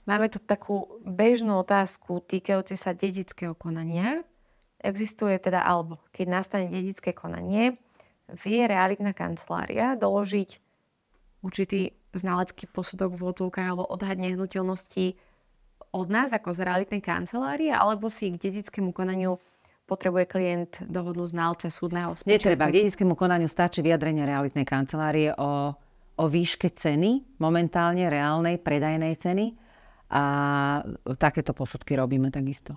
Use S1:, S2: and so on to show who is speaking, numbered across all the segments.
S1: Máme tu takú bežnú otázku týkajúci sa dedického konania. Existuje teda, alebo keď nastane dedické konanie, vie realitná kancelária doložiť určitý znalecký posudok v odzvukách alebo odhad nehnuteľnosti od nás ako z realitnej kancelárie, alebo si k dedickému konaniu potrebuje klient dohodnúť znalca súdneho spočiatku?
S2: Netreba. K dedickému konaniu stačí vyjadrenie realitnej kancelárie o výške ceny, momentálne reálnej predajnej ceny. A takéto posudky robíme takisto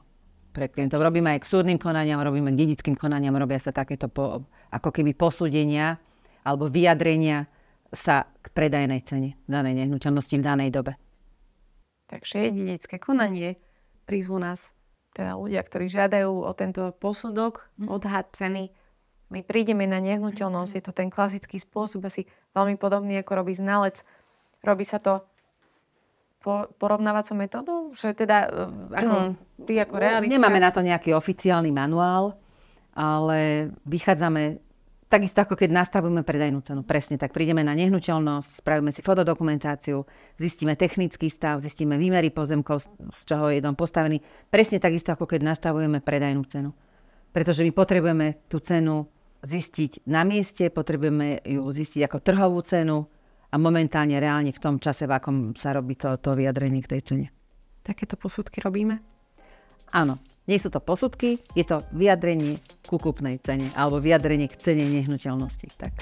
S2: pre klientov. Robíme aj k súdnym konaniam, robíme k dedickým konaniam, robia sa takéto ako keby posúdenia alebo vyjadrenia sa k predajnej cene danej nehnuteľnosti v danej dobe.
S1: Takže je dedické konanie, prizvú nás teda ľudia, ktorí žiadajú o tento posudok, odhad ceny. My prídeme na nehnuteľnosť, je to ten klasický spôsob, asi veľmi podobný, ako robí znalec. Robí sa to porovnávacou metódou? Že teda ako realitka?
S2: Nemáme na to nejaký oficiálny manuál, ale vychádzame takisto ako keď nastavujeme predajnú cenu. Presne tak. Prídeme na nehnuteľnosť, spravíme si fotodokumentáciu, zistíme technický stav, zistíme výmery pozemkov, z čoho je dom postavený. Presne takisto ako keď nastavujeme predajnú cenu. Pretože my potrebujeme tú cenu zistiť na mieste, potrebujeme ju zistiť ako trhovú cenu, a momentálne reálne v tom čase, v akom sa robí to vyjadrenie k tej cene.
S1: Takéto posudky robíme?
S2: Áno. Nie sú to posudky, je to vyjadrenie ku kúpnej cene alebo vyjadrenie k cene nehnuteľnosti. Tak.